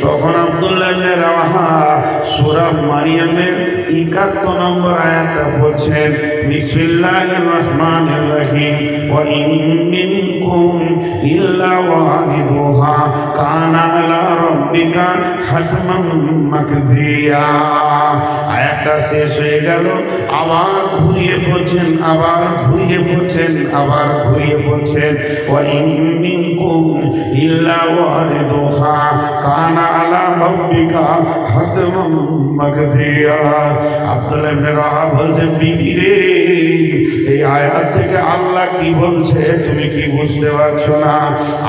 তখন আব্দুল্লাহ ইবনে রাওয়াহা সূরা মারিয়ামের 71 নম্বর আয়াতটা পড়ছেন, বিসমিল্লাহির রহমানির রহিম, ওয়া ইন মিনকুম ইল্লা ওয়ারিদুহা কানা আলা রাব্বিকা হাতমান মাকদিয়া। আয়াতটা শেষ হয়ে গেল, আবার ঘুরিয়ে পড়ছেন, আবার ঘুরিয়ে পড়ছেন, আবার ঘুরিয়ে পড়ছেন, ওয়া ইন মিনকুম ইল্লা ওয়ারিদুহা কানা আলা রাব্বিকা হাতমান মাকদিয়া। আব্দুল্লাহ ইবনে রাওয়াহা বলছেন, বিবি রে, এই আয়াত থেকে আল্লাহ কি বলছে তুমি কি বুঝতে পারছো না?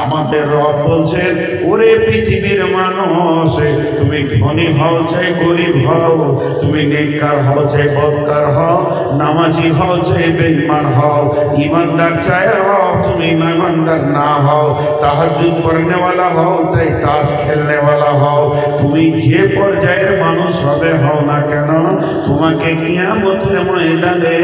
আমাদের রব বলছেন, ওরে পৃথিবীর মানুষ, তুমি ধনী হও চাই গরিব হও, তুমি নেককার হও চাই বদকার হও, নামাজি হও চাই বেঈমান হও, ঈমানদার চাই হও তুমি ঈমানদার না হও, তাহাজ্জুদ পড়নে ওয়ালা হও চাই তাস খেলনে ওয়ালা হও, তুমি যে পর্যায়ের মানুষ হবে হও না কেন, তোমাকে কিয়ামতের ময়দানে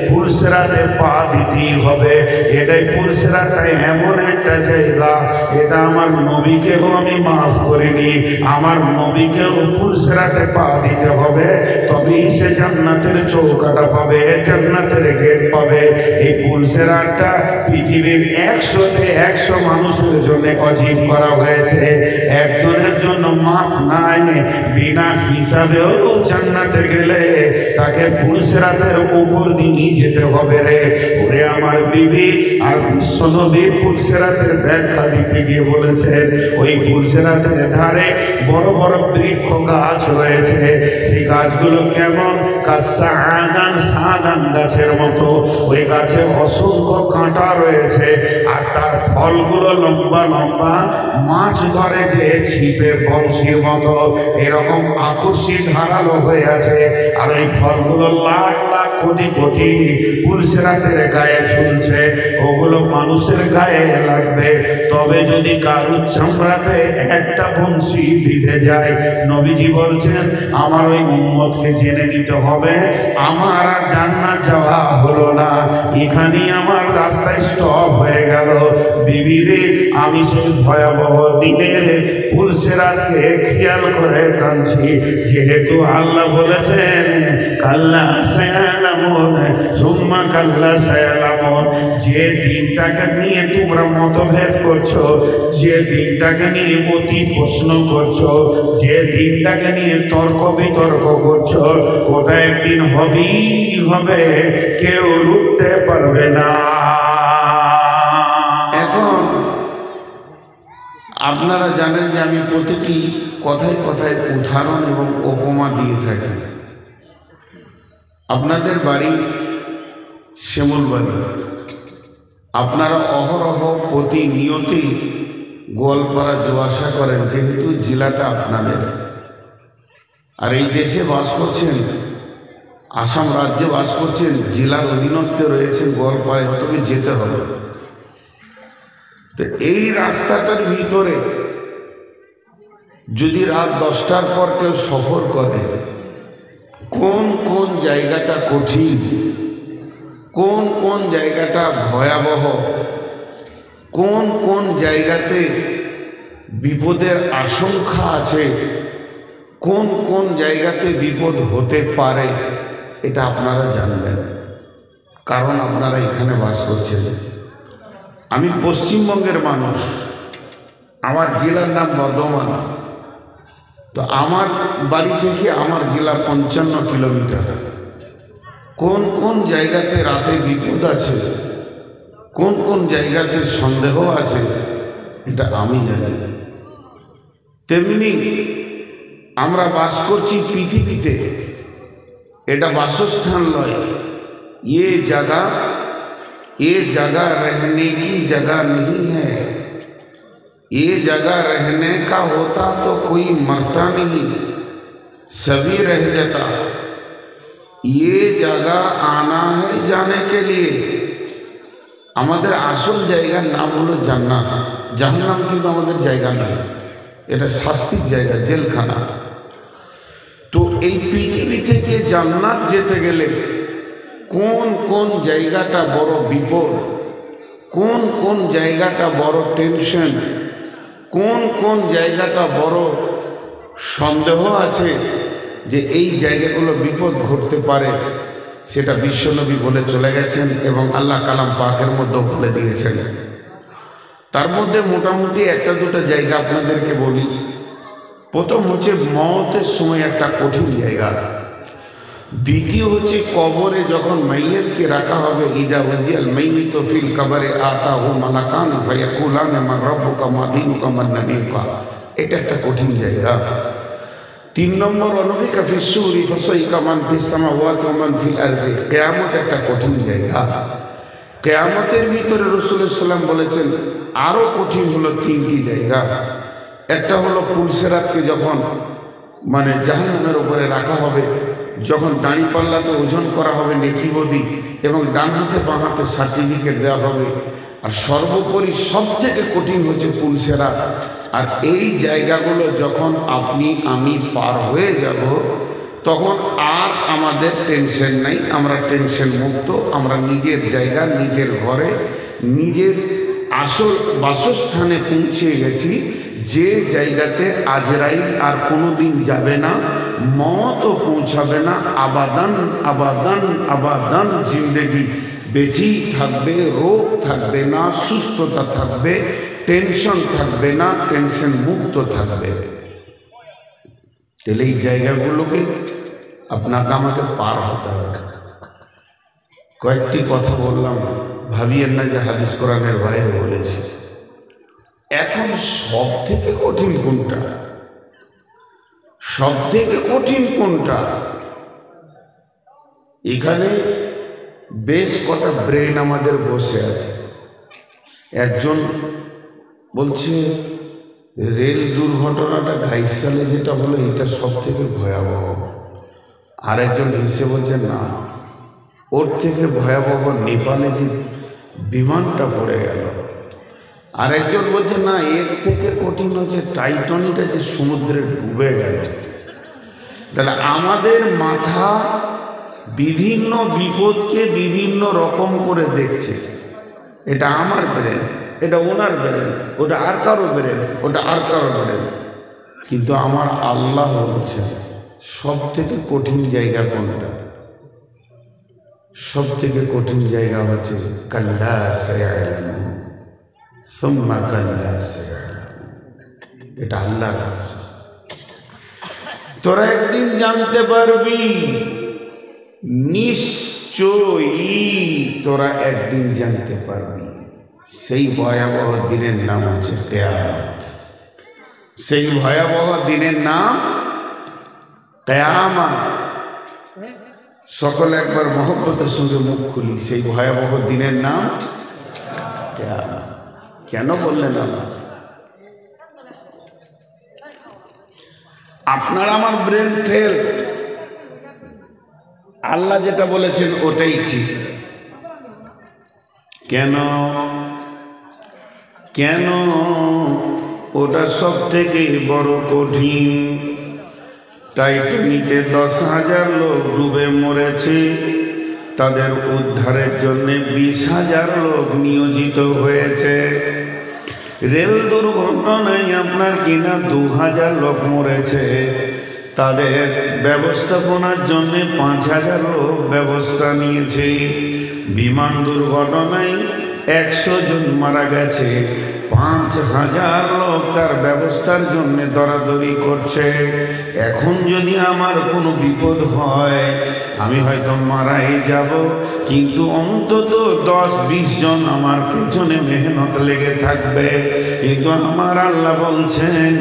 পুলসিরাতে পা দিতেই হবে। এটাই পুলসিরাটাই এমন একটা জায়গা, এটা আমার নবীকেও আমি মাফ করিনি, আমার নবীকেও পুলসিরাতে পা দিতে হবে, তবেই সে জান্নাতের চৌকাটা পাবে, জান্নাতের গেট পাবে। এই পুলসিরাটা পৃথিবীর 100 মানুষের জন্য অজীব করা হয়েছে, একজনের জন্য মাপ নাই। বিনা হিসাবেও জান্নাতে গেলে তাকে পুলসিরাতের উপর দিয়ে যেতে হবে রে। ওরে আমার বিবি, আর বিশ্বনবী পুলসিরাতের ব্যাখ্যা দিতে গিয়ে বলেছেন, ওই পুলসিরাতের ধারে বড় বড় বৃক্ষ গাছ রয়েছে, সেই গাছগুলো কেমন? সাদান গাছের মতো। ওই গাছে অসংখ্য কাঁটা রয়েছে, আর তার ফলগুলো লম্বা লম্বা, মাছ ধরে যে ছিপে বংশীর মতো এরকম আকর্ষী ধারালো হয়ে আছে। আর ওই ফলগুলো লাখ লাখ কোটি কোটি পুলসিরাতের গায়ে ঝুলছে, ওগুলো মানুষের গায়ে লাগবে, তবে যদি কারুর চামড়াতে একটা বংশী বিঁধে যায়, নবীজি বলছেন আমার ওই উম্মতকে জেনে নিতে হবে আমার আর জান্নাত যাওয়া হলো না, এখানেই আমার রাস্তায় স্টপ হয়ে গেল। বিবিরে, আমি সেই ভয়াবহ দিনের পুলসিরাতকে খেয়াল করে কাঁদছি, যেহেতু আল্লাহ বলেছেন কাল্লা সায়ালামুন সুম্মা কাল্লা সায়ালামুন। যে দিনটাকে নিয়ে তোমরা মতভেদ করছো, যে দিনটাকে নিয়ে অতি প্রশ্ন করছো, যে দিনটাকে নিয়ে তর্ক বিতর্ক করছো, ওটা একদিন হবেই হবে, কেউ রুখতে পারবে না। এখন আপনারা জানেন যে আমি প্রতিটি কথায় কথায় উদাহরণ এবং উপমা দিয়ে থাকি। আপনাদের বাড়ি শ্যামল বাড়ি, আপনারা অহরহ প্রতিনিয়তই গোয়ালপাড়া যাওয়া আসা করেন, যেহেতু জেলাটা আপনাদের, আর এই দেশে বাস করছেন, আসাম রাজ্যে বাস করছেন, জেলার অধীনস্থে রয়েছেন গোয়ালপাড়ায়, তবে যেতে হবে। তো এই রাস্তাটার ভিতরে যদি রাত 10টার পর কেউ সফর করে, কোন কোন জায়গাটা কঠিন, কোন কোন জায়গাটা ভয়াবহ, কোন কোন জায়গাতে বিপদের আশঙ্কা আছে, কোন কোন জায়গাতে বিপদ হতে পারে, এটা আপনারা জানবেন, কারণ আপনারা এখানে বাস করছেন। আমি পশ্চিমবঙ্গের মানুষ, আমার জেলার নাম বর্ধমান, তো আমার বাড়ি থেকে আমার জেলা 55 কিলোমিটার। কোন কোন জায়গাতে রাতে বিপদ আছে, কোন কোন জায়গাতে সন্দেহ আছে, এটা আমি জানি। তেমনি আমরা বাস করছি পৃথিবীতে, এটা বাসস্থান নয়। ये जगह रहने की जगह नहीं है, ये जगह रहने का होता तो कोई मरता नहीं, सभी रह जाता। ये जगह आना है जाने के लिए। আমাদের আসল জায়গার নাম হলো জান্নাত, জাহান্নাম কিন্তু আমাদের জায়গা নয়, এটা শাস্তির জায়গা, জেলখানা। তো এই পৃথিবী থেকে জান্নাত যেতে গেলে কোন কোন জায়গাটা বড় বিপদ, কোন কোন জায়গাটা বড় টেনশন, কোন কোন জায়গাটা বড় সন্দেহ আছে যে এই জায়গাগুলো বিপদ ঘটতে পারে, সেটা বিশ্বনবী বলে চলে গেছেন এবং আল্লাহ কালাম পাকের মধ্যেও বলে দিয়েছেন। তার মধ্যে মোটামুটি একটা দুটো জায়গা আপনাদেরকে বলি। প্রথম হচ্ছে মওতের সময় একটা কঠিন জায়গা। দ্বিতীয় হচ্ছে কবরে যখন মাইয়তকে রাখা হবে, ইদা ওয়াদিয়াল মাইয়িত ফিল কবরে আতাহু মালাকান ফায়াকুলান মান রাব্বুকা মা দীনুকা মান নাবিয়ুকা, এটা একটা কঠিন জায়গা। 3 নম্বর অনুফিকা ফিস সূরি ফাসাইকা মান ফিস সামাওয়াতি ওয়া মান ফিল আরদি, কিয়ামত একটা কঠিন জায়গা। কিয়ামতের ভিতরে রাসূলুল্লাহ সাল্লাল্লাহু আলাইহি ওয়াসাল্লাম বলেছেন আরো কঠিন হলো 3টি জায়গা। একটা হলো পুলসেরাতকে যখন মানে জাহান্নামের উপরে রাখা হবে, যখন দাঁড়িপাল্লাতে ওজন করা হবে নেকি বদি, এবং ডান হাতে বাঁ হাতে সার্টিফিকেট দেওয়া হবে। আর সর্বোপরি সব থেকে কঠিন হচ্ছে পুলসেরাত। আর এই জায়গাগুলো যখন আপনি আমি পার হয়ে যাব, তখন আর আমাদের টেনশন নাই, আমরা টেনশন মুক্ত। আমরা নিজের জায়গা, নিজের ঘরে, নিজের আসল বাসস্থানে পৌঁছে গেছি, যে জায়গাতে আজরাইল আর কোনোদিন যাবে না, মওতও পৌঁছাবে না। আবাদান আবাদান আবাদান জিন্দেগি বেঁচেই থাকবে, রোগ থাকবে না, সুস্থতা থাকবে, টেনশন থাকবে না, টেনশন মুক্ত থাকবে। তাহলে এই জায়গাগুলোকে আপনাকে আমাকে পার হতে হবে। কয়েকটি কথা বললাম, ভাবিয়েন না যে হাদিস কোরআনের বাইরে বলেছি। এখন সব থেকে কঠিন কোনটা? সব থেকে কঠিন কোনটা? এখানে বেশ কটা ব্রেন আমাদের বসে আছে। একজন বলছে রেল দুর্ঘটনাটা 22 সালে যেটা হলো এটা সব থেকে ভয়াবহ। আরেকজন এসে বলছে না, ওর থেকে ভয়াবহ নেপালে যে বিমানটা পড়ে গেল। আরেকজন বলছে না, এর থেকে কঠিন হচ্ছে টাইটানিকটা যে সমুদ্রে ডুবে গেল। তাহলে আমাদের মাথা বিভিন্ন বিপদকে বিভিন্ন রকম করে দেখছে। এটা আমার ব্রেন, এটা ওনার ব্রেন, ওটা আর কারো ব্রেন, ওটা আর কারো ব্রেন। কিন্তু আমার আল্লাহ বলছে সব থেকে কঠিন জায়গা কোনটা? সব থেকে কঠিন জায়গা হচ্ছে কাল্লা সায়ালামুন সুম্মা কাল্লা সায়ালামুন। এটা আল্লাহর কাছে। তোরা একদিন জানতে পারবি, নিশ্চয়ই তোরা একদিন জানতে পারবি। সেই ভয়াবহ দিনের নাম হচ্ছে কিয়ামত। সেই ভয়াবহ দিনের নাম কিয়ামত। সকলে একবার মহব্বতের সঙ্গে মুখ খুলি, সেই ভয়াবহ দিনের নাম কিয়ামত। কেন বললেন আল্লাহ? আপনার আমার ব্রেন ফেল, আল্লাহ যেটা বলেছেন ওটাই ঠিক। কেন? কেন? ওটা সব থেকে বড় কঠিন। টাইটানিকে 10,000 লোক ডুবে মরেছে, তাদের উদ্ধারের জন্য 20,000 লোক নিয়োজিত হয়েছে। রেল দুর্ঘটনায় আপনার কিনা 2,000 লোক মরেছে, তাদের ব্যবস্থাপনার জন্য 5,000 লোক ব্যবস্থা নিয়েছে। বিমান দুর্ঘটনায় 100 জন মারা গেছে, 5,000 লোক তার ব্যবস্থার জন্য দরাদরি করছে। এখন যদি আমার কোনো বিপদ হয়, আমি হয়তো মারাই যাব, কিন্তু অন্তত 10-20 জন আমার পেছনে মেহনত লেগে থাকবে। কিন্তু আমার আল্লাহ বলছেন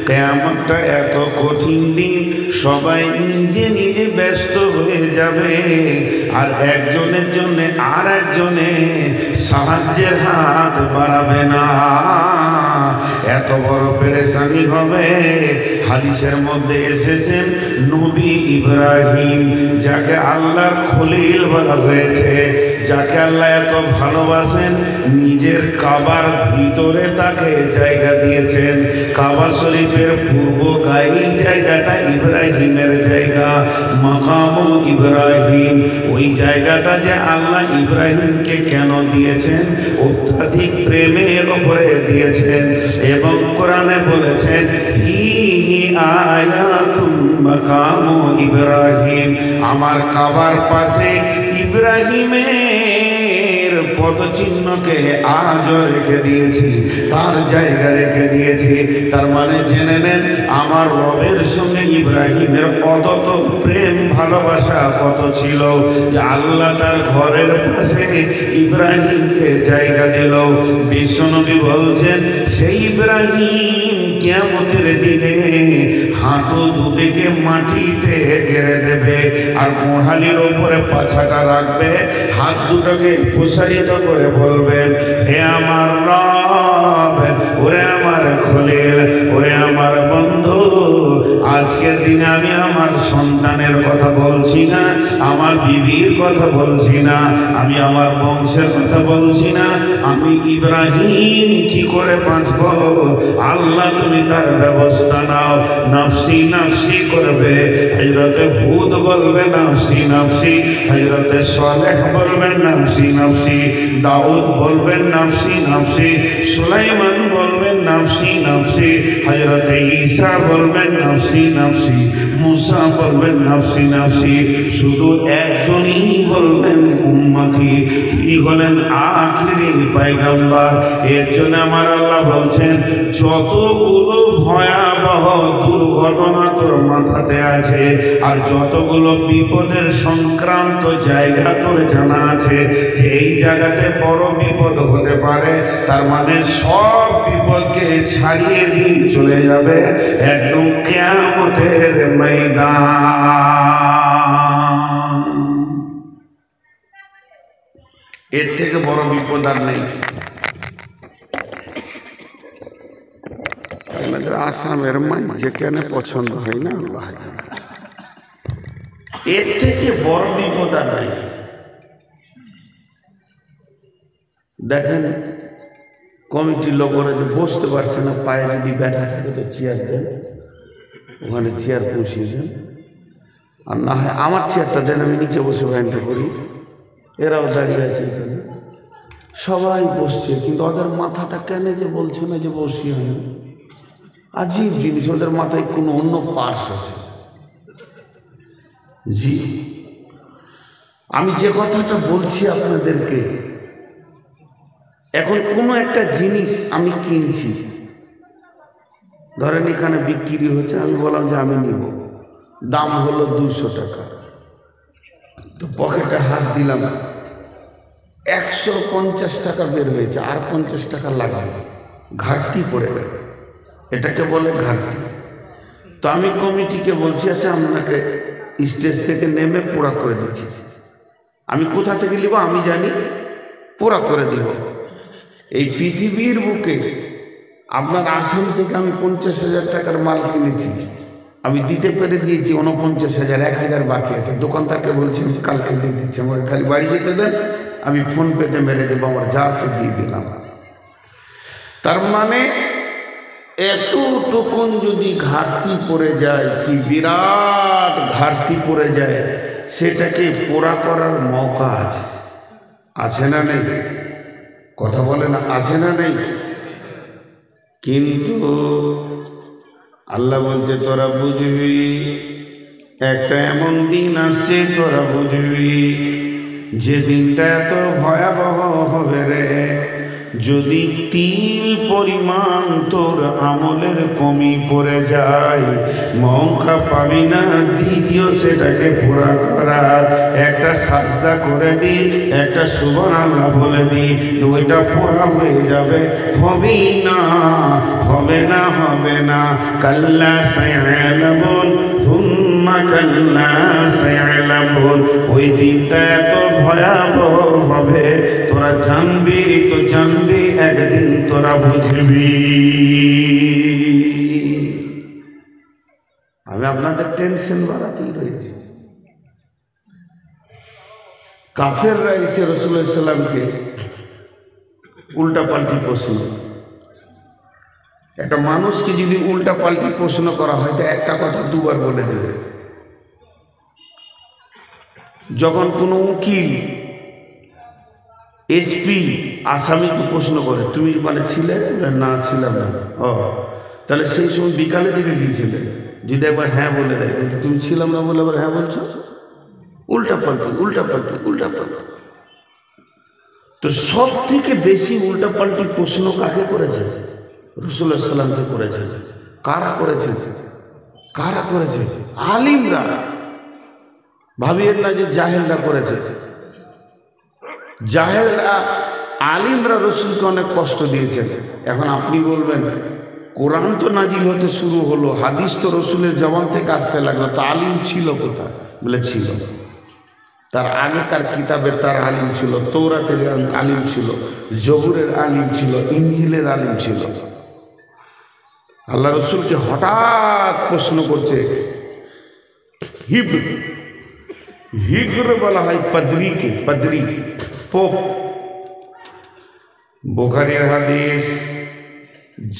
কিয়ামতটা এত কঠিন দিন, সবাই নিজে নিজে ব্যস্ত হয়ে যাবে, আর একজনের জন্য আর একজনে সাহায্যের হাত বাড়াবে না। এত বড় পেরেশানি হবে। হাদিসের মধ্যে এসেছেন নবী ইব্রাহিম, যাকে আল্লাহর খলিল বলা হয়েছে, যাকে আল্লাহ এত ভালোবাসেন, নিজের কাবার ভিতরে তাকে জায়গা দিয়েছেন। কাবা শরীফের পূর্ব গায়ে জায়গা জায়গাটা ইব্রাহিমের জায়গা, মাকাম ইব্রাহিম। ওই জায়গাটা যে আল্লাহ ইব্রাহিমকে কেন দিয়েছেন? অত্যাধিক প্রেমের উপরে দিয়েছেন। এবং কোরআনে বলেছেন ফীহি আয়াতুম মাকাম ইব্রাহিম, আমার কাবার পাশে ইব্রাহিমের পদচিহ্নকে আজও রেখে দিয়েছি, তার জায়গা রেখে দিয়েছি। তার মানে জেনে নেন আমার রবের সঙ্গে ইব্রাহিমের অদত প্রেম ভালোবাসা কত ছিল, যে আল্লাহ তার ঘরের পাশে ইব্রাহিমকে জায়গা দিল। বিশ্বনবী বলছেন সেই ইব্রাহিম কিয়ামতের দিনে হাঁটু দুদিকে মাটিতে গেড়ে দেবে, আর কোঁড়ালির ওপরে পাছাটা রাখবে, হাত দুটোকে প্রসারিত করে বলবেন হে আমার রব, ওরে আমার খলিল, ওরে আমার বন্ধু, আজকের দিনে আমি আমার সন্তানের কথা বলছি না, আমার বিবির কথা বলছি না, আমি আমার বংশের কথা বলছি না, আমি ইব্রাহিম কি করে বাঁচব? আল্লাহ তুমি তার ব্যবস্থা নাও। নফসি নফসি করবে, হযরতে হুদ বলবে নফসি নফসি, হযরতে সালেহ বলবেন নফসি নফসি, দাউদ বলবেন নফসি নফসি, সুলাইমান বলবেন নফসি নফসি, হযরতে ঈসা বলবেন নফসি নফসি, মুসা বলবেন নফসি নফসি। শুধু একজনই বলবেন উম্মতি, তিনি হলেন আখিরি পয়গম্বর। এর জন্য আমার আল্লাহ বলছেন যতগুলো ভয়াবহ দুর্ঘটনা তোর মাথাতে আছে, আর যতগুলো বিপদের সংক্রান্ত জায়গা তোর জানা আছে যে এই জায়গাতে বড় বিপদ হতে পারে, তার মানে সব বিপদকে ছাড়িয়ে দিয়ে চলে যাবে একদম কিয়ামতের ময়দান। এর থেকে বড় বিপদ আর নেই। আসামের মাই যেখানে পছন্দ হয় না, আল্লাহ জানে, এর থেকে বড় বিপদ আর নাই। দেখেন কমিটির লোকেরা যে বসতে পারছে না, পায়ে যদি ব্যথা থাকে তো চেয়ার দেন, ওখানে চেয়ার পৌঁছিয়ে দেন, আর না হয় আমার চেয়ারটা দেন, আমি নিচে বসে ব্যায়ামটা করি। এরাও দাঁড়িয়ে আছে এখানে, সবাই বসছে, কিন্তু ওদের মাথাটা কেন যে বলছে না যে বসিয়ে হয়। আজীব জিনিস, ওদের মাথায় কোনো অন্য পার্স আছে। জি, আমি যে কথাটা বলছি আপনাদেরকে, এখন কোনো একটা জিনিস আমি কিনছি, ধরেন এখানে বিক্রি হচ্ছে, আমি বললাম যে আমি নিব, দাম হলো 200 টাকা, তো পকেটে হাত দিলাম, 150 টাকা বের হয়েছে, আর 50 টাকা লাগবে, ঘাটতি পড়ে গেল, এটাকে বলে ঘাটতি। তো আমি কমিটিকে বলছি আচ্ছা আপনাকে স্টেজ থেকে নেমে পুরা করে দিচ্ছি, আমি কোথা থেকে নিব আমি জানি, পুরা করে দিব। এই পৃথিবীর বুকে আপনার আসাম থেকে আমি 50,000 টাকার মাল কিনেছি, আমি দিতে পেরে দিয়েছি 49,000, 1,000 বাকি আছে। দোকানদারকে বলছি আমি কালকে দিয়ে দিচ্ছি, আমাকে খালি বাড়ি যেতে দেন, আমি ফোন পেতে মেরে দেবো, আমার যা আছে দিয়ে দিলাম। তার মানে এতটুকুন যদি ঘাটতি পড়ে যায়, কি বিরাট ঘাটতি পড়ে যায়, সেটাকে পুরা করার মৌকা আছে, আছে না নেই? কথা বলে না, আছে না নেই? কিন্তু আল্লাহ বলছে তোরা বুঝবি, একটা এমন দিন আসছে তোরা বুঝবি, যে দিনটা এত ভয়াবহ হবে রে, যদি তিল পরিমাণ তোর আমলের কমি পড়ে যায়, মৌকা পাবি না দ্বিতীয় সেটাকে পুরা করার। একটা সাজদা করে দি, একটা সুবহানাল্লাহ বলে দি, ওইটা পুরা হয়ে যাবে। হবে না, হবে না, হবে না। কাল্লা সায়ালামুন সুম্মা কাল্লা সায়ালামুন, ওই দিনটা এত ভয়াবহ হবে, তোরা জানবি তো জানবি, একদিন তোরা বুঝবি। আমি আপনাদের টেনশন বাড়াতেই রয়েছি। কাফেররা এসে রাসূলুল্লাহ সাল্লাল্লাহু আলাইহি ওয়াসাল্লামকে উল্টা পাল্টি প্রশ্ন, একটা মানুষকে যদি উল্টা পাল্টি প্রশ্ন করা হয় তো একটা কথা দুবার বলে দেবে। যখন কোনো উকিল এসপি আসামিকে প্রশ্ন করে তুমি মানে ছিলে না ছিলাম না, ও তাহলে সেই সময় বিকালে দিকে গিয়েছিলে, যদি একবার হ্যাঁ বলে দেয় তুমি ছিলাম না বলে আবার হ্যাঁ বলছো, উল্টা পাল্টি উল্টা পাল্টি উল্টা পাল্টি। তো সব থেকে বেশি উল্টা পাল্টি প্রশ্ন কাকে করেছে? রাসূলুল্লাহ সাল্লাল্লাহু আলাইহি ওয়াসাল্লামকে করেছে। কারা করেছে? কারা করেছে? আলিমরা। ভাবিয়েন না যে জাহেলরা করেছে। জাহেলরা আলিমরা রসুলকে অনেক কষ্ট দিয়েছেন। এখন আপনি বলবেন কোরআন তো নাজিল হতে শুরু হলো, হাদিস তো রসুলের জবান থেকে আসতে লাগলো, তো আলিম ছিল কোথায়? বলে ছিল। তার আগেকার কিতাবের তার আলিম ছিল, তৌরাতের আলিম ছিল, জবুরের আলিম ছিল, ইনজিলের আলিম ছিল। আল্লাহ রসুলকে হঠাৎ প্রশ্ন করছে। হিব্র বলা হয় পাদ্রীকে, পাদ্রী পোপ। বুখারীর হাদিস,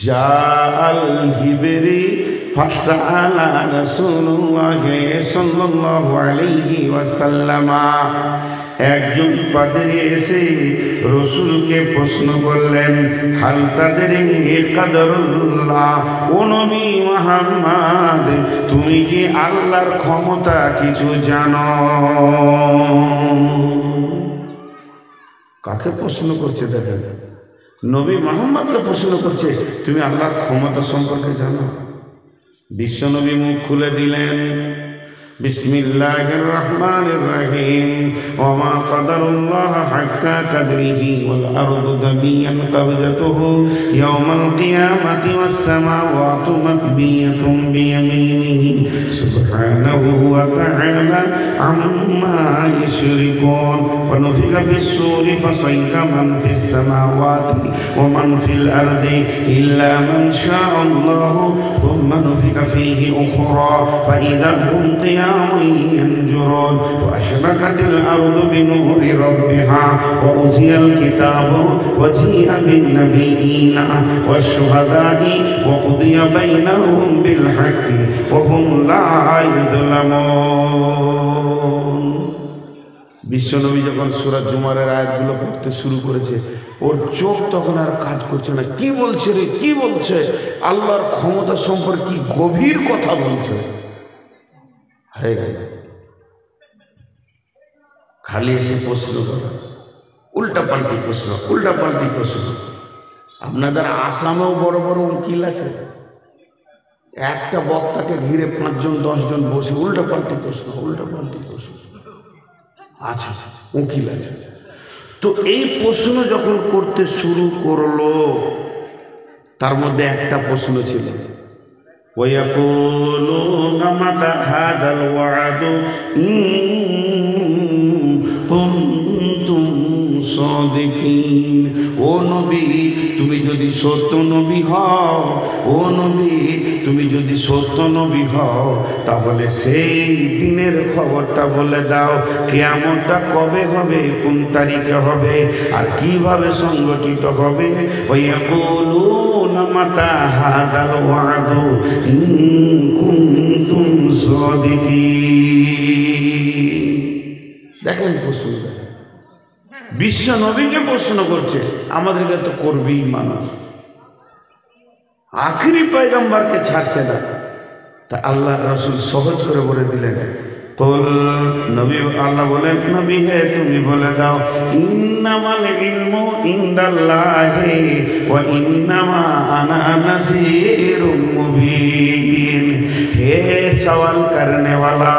জাল হিবরি ফাসালা রাসূলুল্লাহ সাল্লাল্লাহু আলাইহি ওয়াসাল্লাম। একজন পাদ্রী এসে রসুলকে প্রশ্ন করলেন, হাল তাদরি কাদরুল্লাহ, ও নবী মুহাম্মদ তুমি কি আল্লাহর ক্ষমতা কিছু জানো? কাকে প্রশ্ন করছে দেখেন, নবী মুহাম্মদকে প্রশ্ন করছে তুমি আল্লাহর ক্ষমতা সম্পর্কে জানো? বিশ্বনবী মুখ খুলে দিলেন, বিসমিল্লাহির রহমানির রহিম, ওয়া মা কাদারুল্লাহ হাক্কা কাদরিহি ওয়াল আরদু দামিয়ান কবজাতুহু ইয়াওমাল কিয়ামাতি ওয়াস সামাওয়াতু মাকবিয়াতুন বিয়ামিনিহি সুবহানাহু ওয়া তাআলা আম্মা ইউশরিকুন। ওয়া নুফিখা ফিস সূরি ফাসাইকা মান ফিস সামাওয়াতি ওয়া মান ফিল আরদি ইল্লা মান শাআল্লাহু থুম্মা নুফিখা ফীহি উখরা ফাইদা হুম ينظرون وأشرقت الأرض بنور ربها وأوتي الكتاب وجيء بالنبيين والشهداء وقضي بينهم بالحق وهم لا يظلمون। বিশ্বনবী যখন সূরা জুমারের আয়াতগুলো পড়তে শুরু করেছে, ওর চোখ তখন আর কাজ করছে না। কি বলছে রে, কি বলছে? আল্লাহর ক্ষমতা সম্পর্কে কি গভীর কথা বলছে। হয়ে গেল খালি এসে প্রশ্ন করা, উল্টা পাল্টি প্রশ্ন, উল্টা পাল্টি প্রশ্ন। আপনাদের আসামেও বড় বড় উকিল আছে, একটা বক্তাকে ঘিরে 5 জন 10 জন বসে উল্টা পাল্টি প্রশ্ন, উল্টা পাল্টি প্রশ্ন আছে, উকিল আছে। তো এই প্রশ্ন যখন করতে শুরু করলো, তার মধ্যে একটা প্রশ্ন ছিল, ويقولون متى هذا الوعد إن كنتم صادقين। ও নবী তুমি যদি সত্য নবী হও, ও নবী তুমি যদি সত্য নবী হও, তাহলে সেই দিনের খবরটা বলে দাও, কিয়ামতটা কবে হবে, কোন তারিখে হবে, আর কিভাবে সংগঠিত হবে। ওয়ায়াকুলুনা মাতা হাদাল ওয়াদু ইন কুনতুম সাদিকিন। দেখেন প্রশ্ন, বিশ্ব নবীকে প্রশ্ন করছে, আমাদেরকে তো করবেই মানুষ, আখেরি পয়গম্বরকে ছাড়ছে না। তা আল্লাহ রাসূল সহজ করে বলে দিলেন, কুল নবী, আল্লাহ বলেন নবী হে তুমি বলে দাও, ইন্নামাল ইলমু ইনদাল্লাহি ওয়া ইন্নামা আনা নাযীরুম মুবিন। হে সওয়াল করনে ওয়ালা,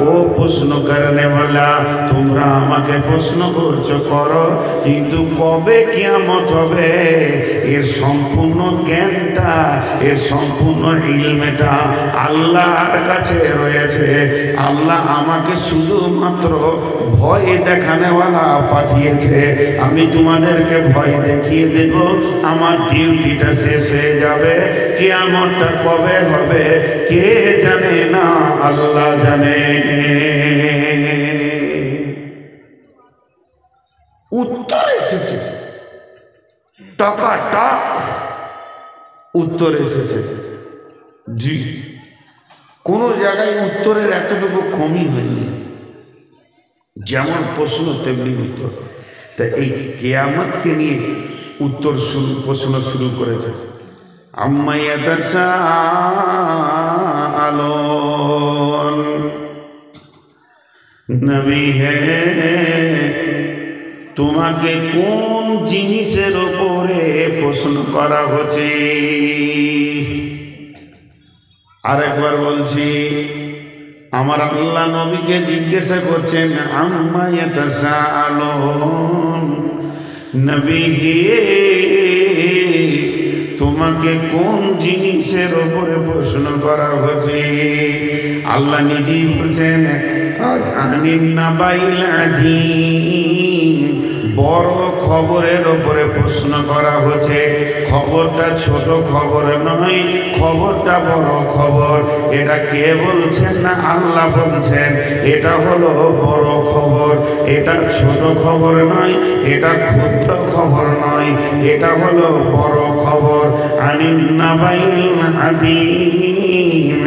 ও প্রশ্ন করনে ওয়ালা, তোমরা আমাকে প্রশ্ন করছো করো, কিন্তু কবে কিয়ামত হবে এর সম্পূর্ণ জ্ঞানটা, এর সম্পূর্ণ ইলমটা আল্লাহর কাছে রয়েছে। আল্লাহ আমাকে শুধুমাত্র ভয় দেখানেওয়ালা পাঠিয়েছে, আমি তোমাদেরকে ভয় দেখিয়ে দেব, আমার ডিউটিটা শেষ হয়ে যাবে। কিয়ামতটা কবে হবে কে জানে না, আল্লাহ জানে। উত্তর এসেছে, টাকা টাক উত্তর উত্তর এসেছে। জি, কোনো জায়গায় উত্তরের এতটুকু কমই হয়নি, যেমন প্রশ্ন তেমনি উত্তর। তা এই কিয়ামতকে নিয়ে প্রশ্ন শুরু করেছে। আম্মা ইয়াতাসাআলুন, নবী হে তোমাকে কোন জিনিসের উপরে প্রশ্ন করা হচ্ছে? আরেকবার বলছি, আমার আল্লাহ নবীকে জিজ্ঞাসা করছেন, আম্মা ইয়াতাসাআলুন, নবী হে তোমাকে কোন জিনিসের উপরে প্রশ্ন করা হচ্ছে? আল্লাহ নিজেই বলছেন, আনিন নাবাইল আযীম, বড় খবরের উপরে প্রশ্ন করা হচ্ছে। খবরটা ছোট খবর নয়, খবরটা বড় খবর। এটা কে বলছেন? না আল্লাহ বলছেন। এটা হলো বড় খবর, এটা ছোট খবর নয়, এটা ক্ষুদ্র খবর নয়, এটা হলো বড় খবর। আনিন নাবাইল আযীম,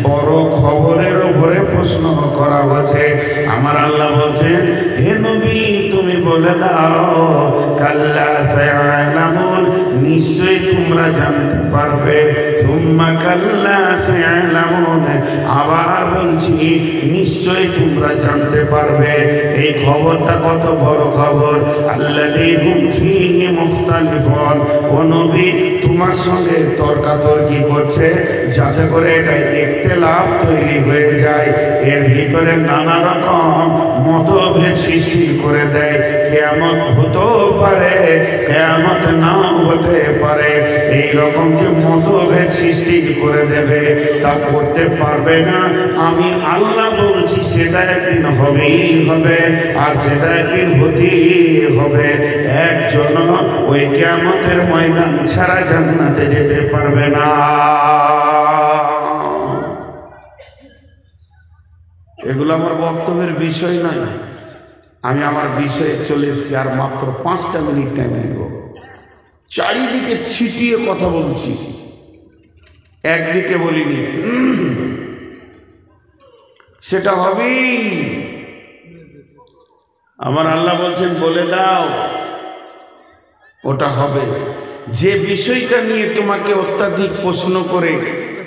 বড় খবরের উপরে প্রশ্ন করা হচ্ছে। আমার আল্লাহ বলছেন, হে নবী তুমি বলে দাও, কাল্লা সায়ালামুন, নিশ্চয়ই তোমরা জানতে পারবে। তুম্মা কাল্লা সায়ালামুন, আবার বলছি নিশ্চয়ই তোমরা জানতে পারবে। এই খবরটা কত বড় খবর। আল্লাযী হুম ফীহি মুখতালিফুন, ও নবী তোমার সঙ্গে তর্কাতর্কি করছে, যাতে করে এটা ইখতিলাফ তৈরি হয়ে যায়, এর ভিতরে নানা রকম মতভেদ সৃষ্টি করে দেয়। কিয়ামত হতেও পারে, কিয়ামত নাও হতে পারে, এই রকম যে মতভেদ সৃষ্টি করে দেবে তা করতে পারবে না। আমি আল্লাহ বলছি সেটা একদিন হবেই হবে, আর সেটা একদিন হতেই হবে। একজন ওই কিয়ামতের ময়দান ছাড়া জান্নাতে যেতে পারবে না। এগুলো আমার বক্তব্যের বিষয় নয়, আমি আমার বিষয়ে চলে এসেছি। আর মাত্র 5টা মিনিট টাইম নেব। চারিদিকে ছিটিয়ে কথা বলছি, একদিকে বলিনি। সেটা হবেই। আমার আল্লাহ বলছেন বলে দাও, ওটা হবে। যে বিষয়টা নিয়ে তোমাকে অত্যাধিক প্রশ্ন করে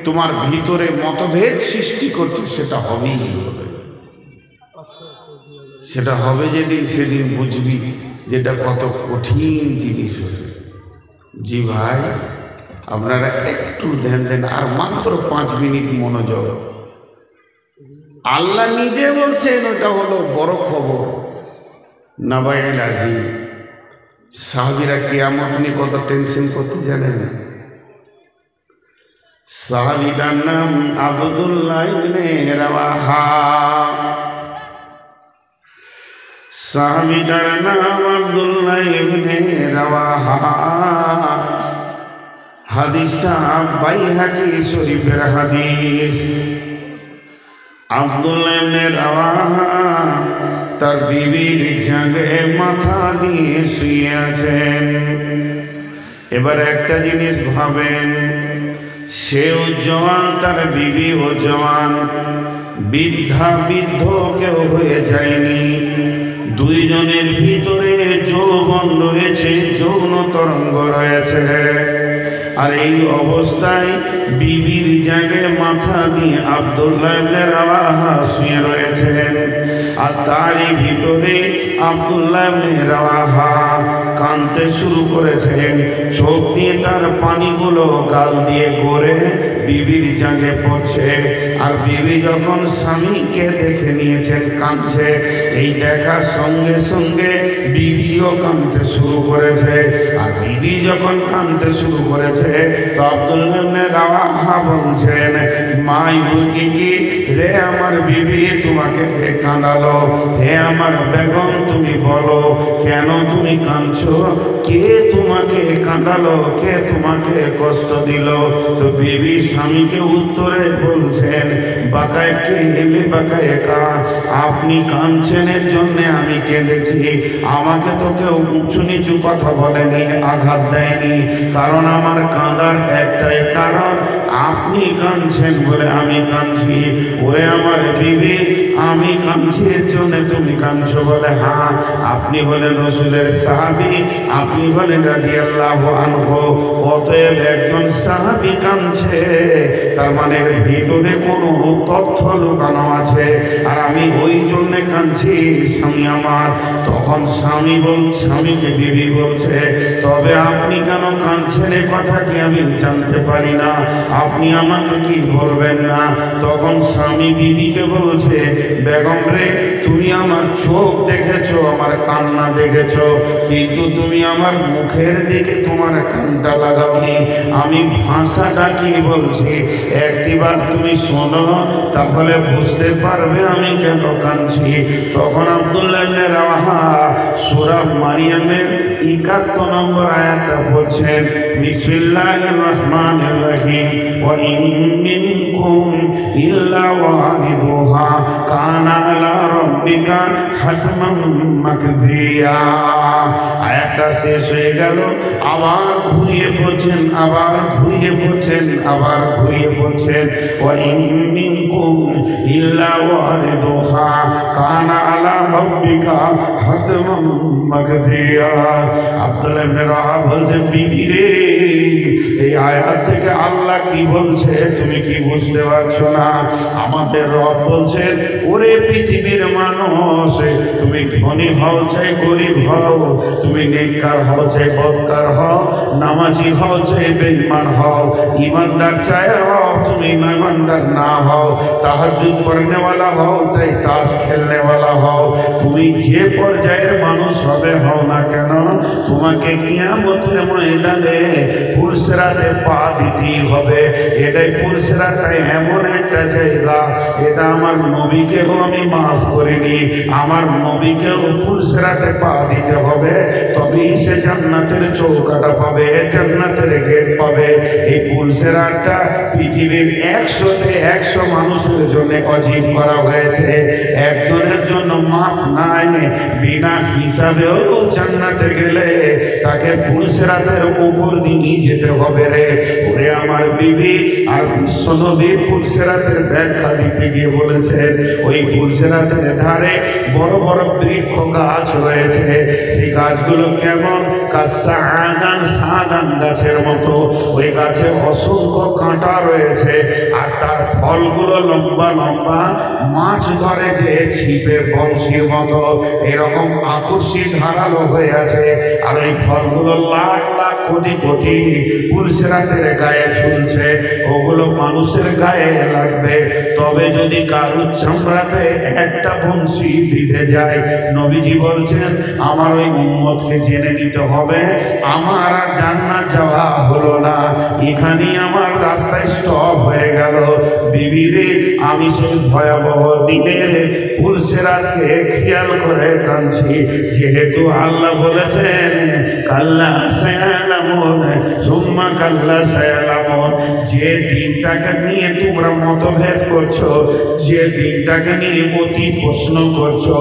তোমার ভিতরে মতভেদ সৃষ্টি করছে, সেটা হবেই হবে। সেটা হবে যেদিন, সেদিন বুঝবি যেটা কত কঠিন জিনিস হচ্ছে। জি ভাই, আপনারা একটু ধ্যান দেন, আর মাত্র 5 মিনিট মনোযোগ। আল্লাহ নিজে বলছেন ওটা হলো বড় খবর, নাবাইল আযীম। সাহাবীরা কিয়ামত নিয়ে কত টেনশন করতে জানেন? সাহাবীটার নাম আব্দুল্লাহ ইবনে রাওয়াহা। সাহাবীটার নাম আব্দুল্লাহ ইবনে রাওয়াহা। হাদিসটা বাইহাকি শরীফের হাদিস। আব্দুল্লাহ ইবনে রাওয়াহা তার বিবির জাগে মাথা দিয়ে শুয়ে আছেন। এবার একটা জিনিস ভাবেন, সেও জওয়ান, তার বিবিও জওয়ান, বৃদ্ধা বৃদ্ধ কেউ হয়ে যায়নি। দুইজনের ভিতরে যৌবন রয়েছে, যৌন তরঙ্গ রয়েছে। আর এই অবস্থায় বিবির জায়গায় মাথা দিয়ে আব্দুল্লাহ ইবনে রাওয়াহা শুয়ে রয়েছেন। আর তারই ভিতরে আব্দুল্লাহ ইবনে রাওয়াহা কাঁদতে শুরু করেছেন। চোখ দিয়ে তার পানিগুলো গাল দিয়ে গড়ে বিবির জাগে পড়ছে। আর বিবি যখন স্বামীকে দেখে নিয়েছেন কাঁদছে, এই দেখার সঙ্গে সঙ্গে বিবিও কাঁদতে শুরু করেছে। আর বিবি যখন কাঁদতে শুরু করেছে, তো আব্দুল্লাহ ইবনে রাওয়াহা বলছেন, মাই বুকি কি রে আমার বিবি, তোমাকে কে কাঁদালো? হে আমার বেগম তুমি বলো, কেন তুমি কাঁদছো? কে তোমাকে কাঁদালো? কে তোমাকে কষ্ট দিল? তো বিবি স্বামীকে উত্তরে বলছেন, বাকায় কে এলে বাকায় কা, আপনি কাঁদছেন এর জন্য আমি কেঁদেছি। আমাকে তো কেউ উঁচু নিচু কথা বলেনি, আঘাত দেয়নি, কারণ আমার কাঁদার একটাই কারণ, আপনি কাঁদছেন বলে আমি কাঁদছি। ওরে আমার বিবি, আমি কাঁদছি এর জন্য তুমি কাঁদছো বলে? হ্যাঁ, আপনি হলেন রসুলের সাহাবী, আপনি হলেন রাদিয়াল্লাহু আনহু। অতএব একজন সাহাবী কাঁদছে, তার মানে ভিতরে কোনো তথ্য লুকানো আছে, আর আমি ওই জন্যে কাঁদছি স্বামী আমার। তখন স্বামীকে বিবি বলছে, তবে আপনি কেন কাঁদছেন এ কথা কি আমি জানতে পারি না? আপনি আমাকে কি বলবেন না? তখন স্বামী বিবিকে বলছে, বেগম রে, তুমি আমার চোখ দেখেছো, আমার কান্না দেখেছো, কিন্তু তুমি আমার মুখের দিকে তোমার কানটা লাগাওনি। আমি ভাষাটা কি বলছি একটিবার তুমি শোনো, তাহলে বুঝতে পারবে আমি কেন কাঁদছি। তখন আব্দুল্লাহ ইবনে রাওয়াহা সূরা মারিয়ামের 71 নম্বর আয়াতটা পড়ছেন, বিসমিল্লাহির রহমানির রহিম, ওয়া ইন মিনকুম ইল্লা ওয়ারিদুহা কানা আলা রাব্বিকা হাতমান মাকদিয়া। আয়াতটা শেষ হয়ে গেল, আবার ঘুরিয়ে পড়ছেন, আবার ঘুরিয়ে পড়ছেন, আবার ঘুরিয়ে পড়ছেন, ওয়া ইন মিনকুম ইল্লা ওয়ারিদুহা কানা আলা রাব্বিকা হাতমান মাকদিয়া। আব্দুল্লাহ ইবনে রাওয়াহা বলছেন, বিবি রে, এই আয়াত থেকে আল্লাহ কি বলছে তুমি কি বুঝতে পারছো না? আমাদের রব বলছেন, ওরে পৃথিবীর মানুষ, তুমি ধনী হও চাই গরিব হও, তুমি নেককার হও চাই বদকার হও, নামাজি হও চাই বেঈমান হও, ইমানদার চাই হও তুমি ইমানদার না হও, তাহাজ্জুদ পড়নে ওয়ালা হও চাই তাস খেলনে ওয়ালা হও, তুমি যে পর্যায়ের মানুষ হবে হও না কেন, তোমাকে কিয়ামতের ময়দানে পুলসিরাতে পা দিতেই হবে। এটাই পুলসিরাটা এমন একটা জায়গা, এটা আমার নবীকেও আমি মাফ করিনি, আমার নবীকেও পুলসিরাতে পা দিতে হবে, তবেই সে জান্নাতের চৌকাটা পাবে, জান্নাতের গেট পাবে। এই পুলসিরাটা পৃথিবীর 100-তে 100 মানুষের জন্য অজীব করা হয়েছে, একজনের জন্য মাফ নাই। বিনা হিসাবেও জান্নাতে গেলে তাকে পুলসিরাতের উপর দিয়ে যেতে হবে রে। ওরে আমার বিবি, আর বিশ্বনবী পুলসিরাতের ব্যাখ্যা দিতে গিয়ে বলেছেন, ওই পুলসিরাতের ধারে বড় বড় বৃক্ষ গাছ রয়েছে, সেই গাছগুলো কেমন? সাদান গাছের মতো, ওই গাছে অসংখ্য কাঁটা রয়েছে, আর তার ফলগুলো লম্বা লম্বা, মাছ ধরে যে ছিপে বংশীর মতো এরকম আকর্ষী ধারালো হয়ে আছে, আর ওই ফলগুলো লাখ লাখ কোটি কোটি পুলসিরাতের গায়ে ঝুলছে। ওগুলো মানুষের গায়ে লাগবে, তবে যদি কারুর চামড়াতে একটা বংশী বিঁধে যায়, নবীজি বলছেন আমার ওই উম্মতকে জেনে নিতে হবে আমার আর জান্নাত যাওয়া হলো না, এখানেই আমার রাস্তায় স্টপ হয়ে গেল। বিবিরে, আমি সেই ভয়াবহ দিনের পুলসিরাতকে খেয়াল করে কাঁদছি, যেহেতু আল্লাহ বলেছেন কাল্লা সায়ালামুন সুম্মা কাল্লা সায়ালামুন। যে দিনটাকে নিয়ে তোমরা মতভেদ করছো, যে দিনটাকে নিয়ে অতি প্রশ্ন করছো,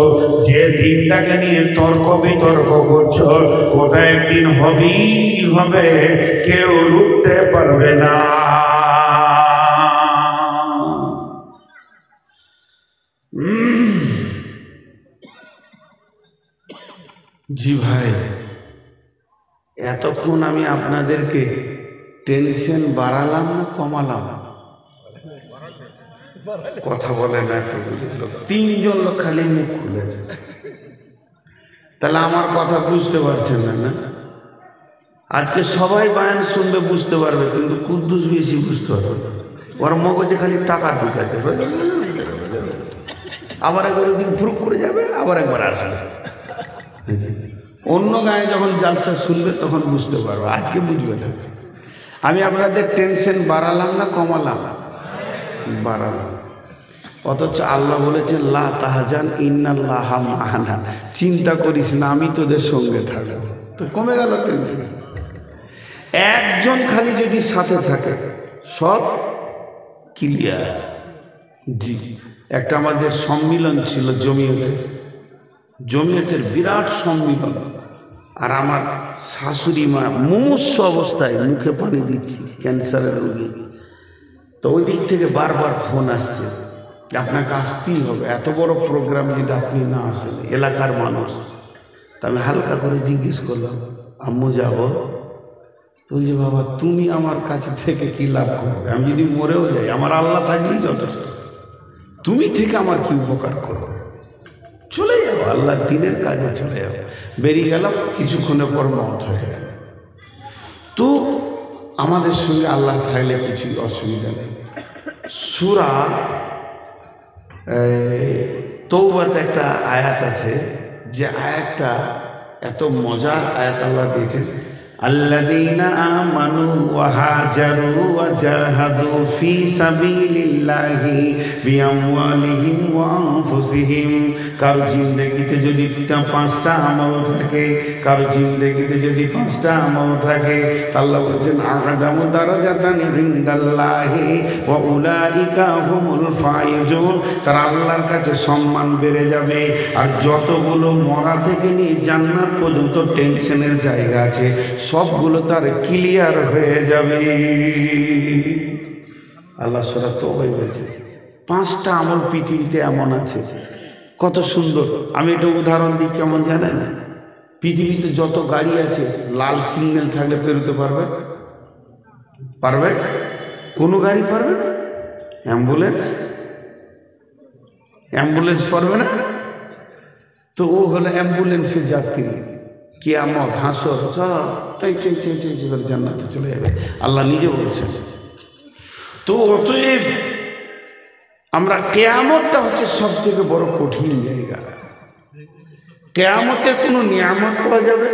যে দিনটাকে নিয়ে তর্ক বিতর্ক করছো, ওটা একদিন হবেই হবে, কেউ রুখতে পারবে না। জি ভাই, এতক্ষণ আমি আপনাদেরকে টেনশন বাড়ালাম না কমালাম? কথা বলে না এতগুলি লোক, 3 জন লোক খালি মুখ খুলেছে, তাহলে আমার কথা বুঝতে পারছেন না? না, আজকে সবাই বায়ান শুনবে, বুঝতে পারবে, কিন্তু কুদ্দুস বেশি বুঝতে পারবে না, ওর মগজে খালি টাকা ঢুকাতে, আবার একবার ওদিন ফুরুক করে যাবে, আবার একবার আসবে। অন্য গায়ে যখন জালসা শুনবে তখন বুঝতে পারবো, আজকে বুঝবে না। আমি আপনাদের টেনশন বাড়ালাম না কমালাম? বাড়ালাম। অথচ আল্লাহ বলেছেন লা তাহজান ইন্নাল্লাহা মা'ানা, চিন্তা করিস না, আমি তোদের সঙ্গে থাকবো। তো কমে গেল টেনশন। একজন খালি যদি সাথে থাকে সব ক্লিয়ার, জি, একটা আমাদের সম্মিলন ছিল জমিয়তের বিরাট সম্মিলন, আর আমার শাশুড়ি মা মুমূর্ষু অবস্থায় মুখে পানি দিচ্ছি, ক্যান্সারের রোগী। তো ওই দিক থেকে বারবার ফোন আসছে, আপনাকে আসতেই হবে, এত বড় প্রোগ্রাম যদি আপনি না আসেন, এলাকার মানুষ। তা আমি হালকা করে জিজ্ঞেস করলাম, আম্মু যাবো? তো যে বাবা তুমি আমার কাছে থেকে কি লাভ করবে? আমি যদি মরেও যাই, আমার আল্লাহ থাকলেই যথেষ্ট, তুমি থেকে আমার কি উপকার করবে? চলে যাবো, আল্লাহ দিনের কাজে চলে যাবো। বেরিয়ে গেলাম, কিছুক্ষণের পর মওত হয়ে গেল। তো আমাদের সঙ্গে আল্লাহ থাকলে কিছুই অসুবিধা নেই। সূরা তওবাতে একটা আয়াত আছে, যে আয়াতটা এত মজার আয়াত আল্লাহ দিয়েছেন, আল্লাযীনা আমানু ওয়া হাজারু ওয়া জাহাদু ফি সাবিলিল্লাহি বিআমওয়ালিহিম ওয়া আনফুসিহিম। কারো জিন্দেগিতে যদি 5টা আমল থাকে, কারো জিন্দেগিতে যদি 5টা আমল থাকে, আল্লাহ বলেছেন আ'যামু দারাজাতান ইনদাল্লাহি ওয়া উলাইকা হুমুল ফাইজুন। তারা আল্লাহর কাছে সম্মান বেড়ে যাবে। আর যতগুলো মরা থেকে নিয়ে জান্নাত পর্যন্ত টেনশনের জায়গা আছে, সবগুলো তার ক্লিয়ার হয়ে যাবে। আল্লাহ সূরা তওবা বলছে 5টা আমল পৃথিবীতে এমন আছে, কত সুন্দর। আমি একটা উদাহরণ দিই, কেমন জানেন? পৃথিবীতে যত গাড়ি আছে, লাল সিগন্যাল থাকলে পেরোতে পারবে? পারবে? কোনো গাড়ি পারবে না। অ্যাম্বুলেন্স পারবে না। তো ও হলো অ্যাম্বুলেন্সের যাত্রী। কিয়ামত, হাসর সব টাই করে জান্নাতে চলে যাবে, আল্লাহ নিজে বলছেন। তো অতএব আমরা, কিয়ামতটা হচ্ছে সব থেকে বড় কঠিন জায়গা। কিয়ামতের কোনো নিয়ামত পাওয়া যাবে?